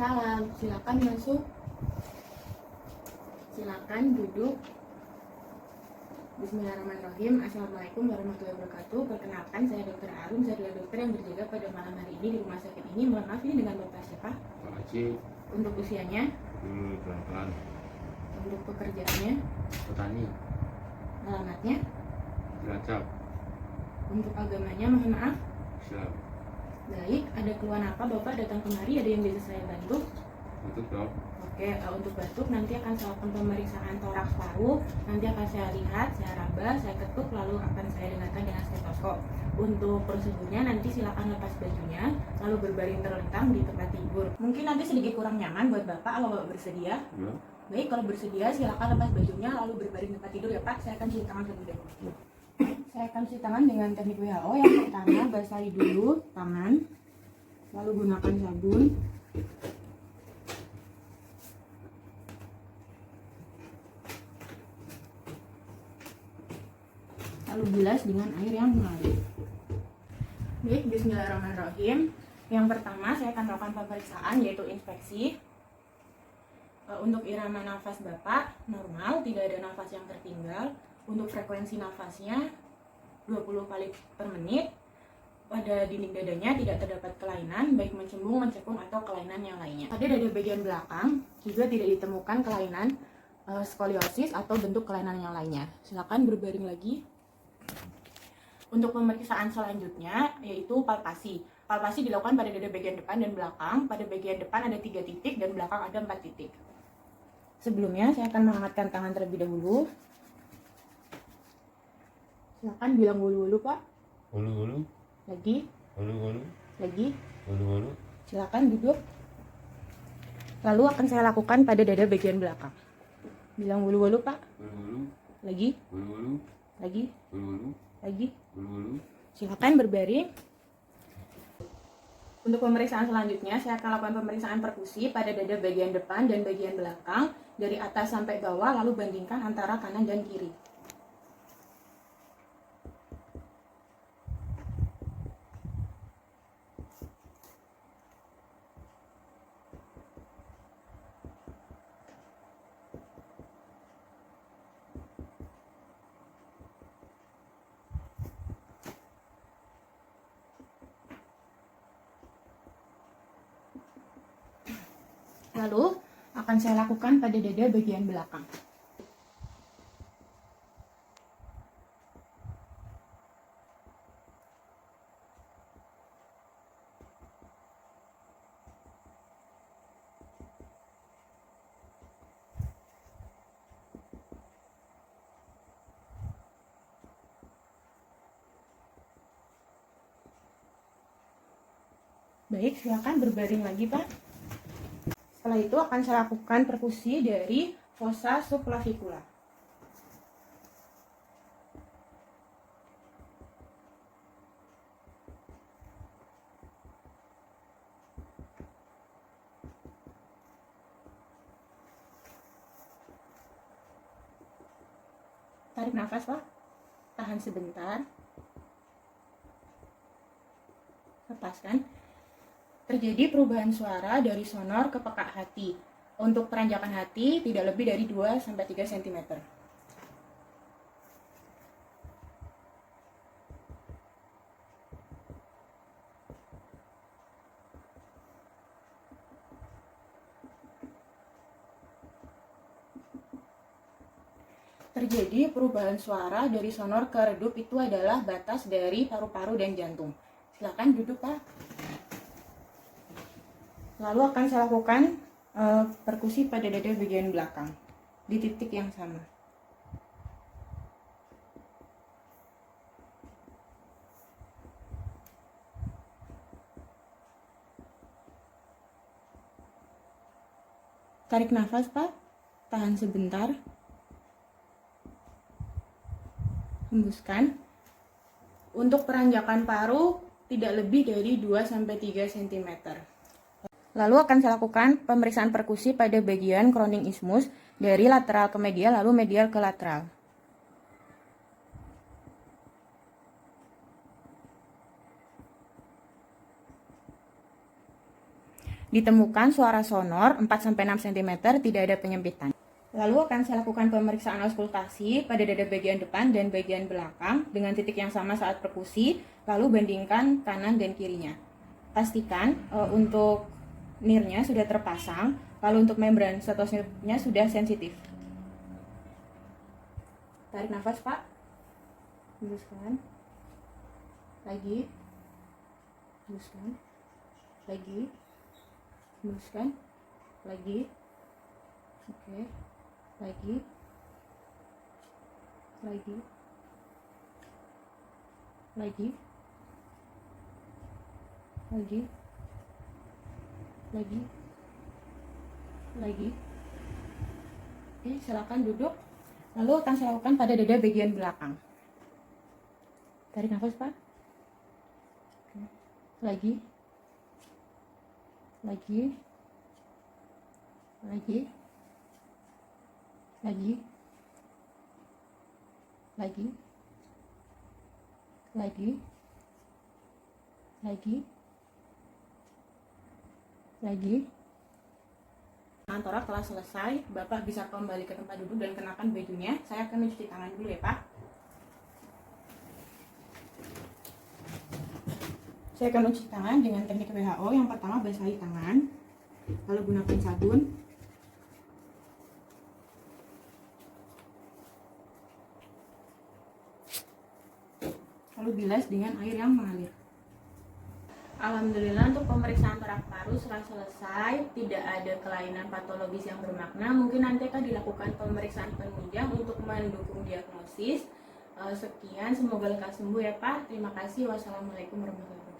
Waalaikumsalam. Silakan masuk. Silakan duduk. Bismillahirrahmanirrahim. Assalamualaikum warahmatullahi wabarakatuh. Perkenalkan, saya Dr. Arum. Saya adalah dokter yang berjaga pada malam hari ini di rumah sakit ini. Mohon maaf, ini dengan Bapak siapa? Pak Haji. Untuk usianya? Pelan-pelan. Untuk pekerjaannya? Petani. Alamatnya? Cilacap. Untuk agamanya, mohon maaf. Islam. Baik, ada keluhan apa Bapak datang kemari? Ada yang bisa saya bantu? Itu dok. Oke, untuk batuk nanti akan saya lakukan pemeriksaan toraks paru. Nanti akan saya lihat, saya raba, saya ketuk, lalu akan saya dengarkan dengan stetoskop. Untuk prosedurnya nanti silakan lepas bajunya, lalu berbaring terlentang di tempat tidur. Mungkin nanti sedikit kurang nyaman buat Bapak kalau Bapak bersedia. Ya. Baik, kalau bersedia silakan lepas bajunya, lalu berbaring di tempat tidur ya Pak. Saya akan cuci tangan terlebih dahulu. Saya akan cuci tangan dengan teknik WHO. Yang pertama, basahi dulu tangan, lalu gunakan sabun. Lalu bilas dengan air yang mengalir. Baik, bismillahirrahmanirrahim. Yang pertama saya akan melakukan pemeriksaan yaitu inspeksi. Untuk irama nafas Bapak normal, tidak ada nafas yang tertinggal. Untuk frekuensi nafasnya 20 kali per menit. Pada dinding dadanya tidak terdapat kelainan, baik mencembung, mencekung, atau kelainan yang lainnya. Pada dada bagian belakang juga tidak ditemukan kelainan skoliosis atau bentuk kelainan yang lainnya. Silakan berbaring lagi. Untuk pemeriksaan selanjutnya yaitu palpasi. Palpasi dilakukan pada dada bagian depan dan belakang. Pada bagian depan ada 3 titik dan belakang ada 4 titik. Sebelumnya saya akan mengangkatkan tangan terlebih dahulu. Silakan bilang wulu-wulu Pak. Wulu-wulu. Lagi. Wulu-wulu. Lagi. Wulu-wulu. Silakan duduk. Lalu akan saya lakukan pada dada bagian belakang. Bilang wulu-wulu Pak. Wulu-wulu. Lagi. Wulu-wulu. Lagi. Wulu-wulu. Lagi. Wulu-wulu. Silakan berbaring. Untuk pemeriksaan selanjutnya, saya akan lakukan pemeriksaan perkusi pada dada bagian depan dan bagian belakang dari atas sampai bawah, lalu bandingkan antara kanan dan kiri. Lalu akan saya lakukan pada dada bagian belakang. Baik, silakan berbaring lagi Pak. Setelah itu akan saya lakukan perkusi dari fossa subclavicular. Tarik nafas Pak. Tahan sebentar. Lepaskan. Terjadi perubahan suara dari sonor ke peka hati. Untuk peranjakan hati tidak lebih dari 2-3 cm. Terjadi perubahan suara dari sonor ke redup itu adalah batas dari paru-paru dan jantung. Silakan duduk Pak. Lalu akan saya lakukan perkusi pada dada bagian belakang di titik yang sama. Tarik nafas Pak, tahan sebentar, hembuskan. Untuk peranjakan paru tidak lebih dari 2-3 cm. Lalu akan saya lakukan pemeriksaan perkusi pada bagian crowning isthmus dari lateral ke medial lalu medial ke lateral. Ditemukan suara sonor 4-6 cm, tidak ada penyempitan. Lalu akan saya lakukan pemeriksaan auskultasi pada dada bagian depan dan bagian belakang dengan titik yang sama saat perkusi, lalu bandingkan kanan dan kirinya. Pastikan untuk nirnya sudah terpasang, lalu untuk membran stetoskopnya sudah sensitif. Tarik nafas, Pak. Hembuskan. Lagi. Hembuskan. Lagi. Hembuskan. Lagi. Oke. Lagi. Lagi. Lagi. Lagi. Lagi. Lagi. Oke, silakan duduk. Lalu akan saya lakukan pada dada bagian belakang. Tarik nafas, Pak. Oke. Lagi. Lagi. Lagi. Lagi. Lagi. Lagi. Lagi. Lagi. Torak telah selesai, Bapak bisa kembali ke tempat duduk dan kenakan bajunya. Saya akan mencuci tangan dulu ya, Pak. Saya akan mencuci tangan dengan teknik WHO. Yang pertama, basahi tangan, lalu gunakan sabun. Lalu bilas dengan air yang mengalir. Alhamdulillah untuk pemeriksaan torak paru sudah selesai, tidak ada kelainan patologis yang bermakna. Mungkin nanti akan dilakukan pemeriksaan penunjang untuk mendukung diagnosis. Sekian, semoga lekas sembuh ya Pak. Terima kasih. Wassalamualaikum warahmatullahi wabarakatuh.